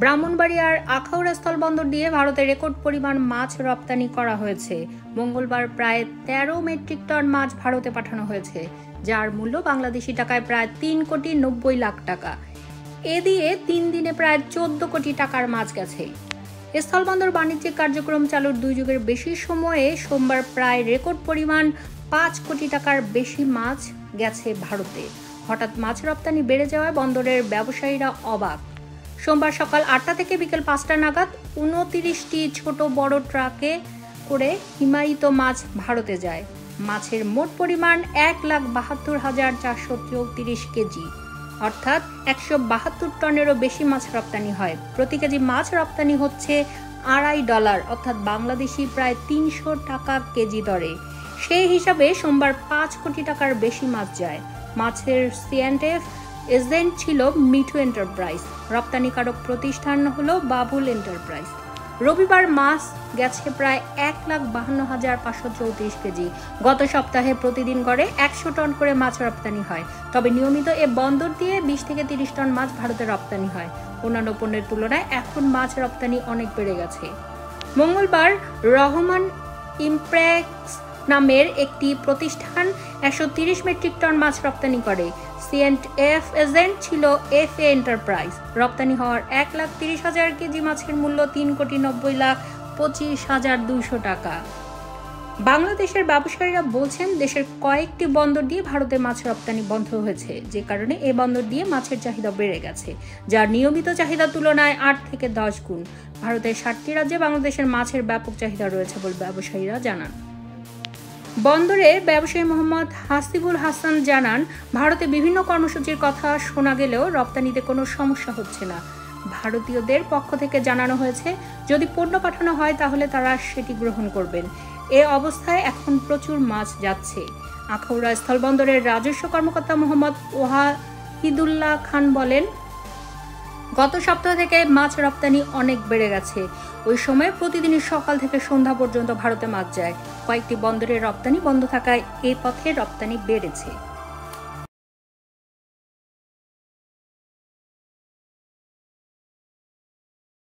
ব্রাহ্মণবাড়িয়ার আখাউড়া স্থলবন্দর দিয়ে ভারতে রেকর্ড পরিমাণ মাছ রপ্তানি করা হয়েছে। মঙ্গলবার প্রায় 13 মেট্রিক টন মাছ ভারতে পাঠানো হয়েছে, যার মূল্য বাংলাদেশি টাকায় প্রায় 3,90,00,000 টাকা। এ দিয়ে 3 দিনে প্রায় 14 কোটি টাকার মাছ গেছে। স্থলবন্দর বাণিজ্যিক কার্যক্রম চালুর 2 যুগের বেশি সময়ে সোমবার প্রায় রেকর্ড পরিমাণ 5 কোটি টাকার বেশি মাছ গেছে ভারতে। হঠাৎ মাছ রপ্তানি বেড়ে যাওয়ায় বন্দরের ব্যবসায়ীরা অবাক। সোমবার সকাল 8টা থেকে বিকেল 5টা নাগাদ 29টি ছোট বড় ট্রাকে করে হিমায়িত মাছ ভারতে যায়। মাছের মোট পরিমাণ 1,72,434 কেজি, অর্থাৎ 172 টনেরও বেশি মাছ রপ্তানি হয়। প্রতি কেজি মাছ রপ্তানি হচ্ছে $2.5, অর্থাৎ বাংলাদেশি প্রায় 300 টাকা কেজি দরে। সেই হিসাবে সোমবার 5 কোটি টাকার বেশি মাছ যায়। মাছের সিএনএফ এজেন্ট ছিল মিঠু এন্টারপ্রাইজ, রপ্তানিকারক প্রতিষ্ঠান হলো বাবুল এন্টারপ্রাইজ। রবিবার মাছ গেছে প্রায় 1,52,534 কেজি। গত সপ্তাহে প্রতিদিন গড়ে 100 টন করে মাছ রপ্তানি হয়। তবে নিয়মিত এ বন্দর দিয়ে 20 থেকে 30 টন মাছ ভারতে রপ্তানি হয়। অন্যান্য পণ্যের তুলনায় এখন মাছ রপ্তানি অনেক বেড়ে গেছে। মঙ্গলবার রহমান ইমপ্রেক্স নামের একটি প্রতিষ্ঠান 130 মেট্রিক টন মাছ রপ্তানি করে। সিএনএফ এজেন্ট ছিল এফএ এন্টারপ্রাইজ। রপ্তানি হওয়ার 1,30,000 কেজি মাছের মূল্য 3,90,25,200 টাকা। বাংলাদেশের ব্যবসায়ীরা বলছেন, দেশের কয়েকটি বন্দর দিয়ে ভারতে মাছ রপ্তানি বন্ধ হয়েছে, যে কারণে এ বন্দর দিয়ে মাছের চাহিদা বেড়ে গেছে, যার নিয়মিত চাহিদার তুলনায় 8 থেকে 10 গুণ। ভারতের 7টি রাজ্যে বাংলাদেশের মাছের ব্যাপক চাহিদা রয়েছে বলে ব্যবসায়ীরা জানান। বন্দরের ব্যবসায়ী মোহাম্মদ হাসিবুল হাসান জানান, ভারতে বিভিন্ন কর্মসূচির কথা শোনা গেলেও রপ্তানিতে কোনো সমস্যা হচ্ছে না। ভারতীয়দের পক্ষ থেকে জানানো হয়েছে, যদি পণ্য পাঠানো হয় তাহলে তারা সেটি গ্রহণ করবেন। এ অবস্থায় এখন প্রচুর মাছ যাচ্ছে। আখাউড়া স্থলবন্দরের রাজস্ব কর্মকর্তা মোহাম্মদ ওয়াহিদুল্লাহ খান বলেন, গত সপ্তাহ থেকে মাছ রপ্তানি অনেক বেড়ে গেছে। ওই সময় প্রতিদিনই সকাল থেকে সন্ধ্যা পর্যন্ত ভারতে মাছ যায়। কয়েকটি বন্দরের রপ্তানি বন্ধ থাকায় এই পথে রপ্তানি বেড়েছে।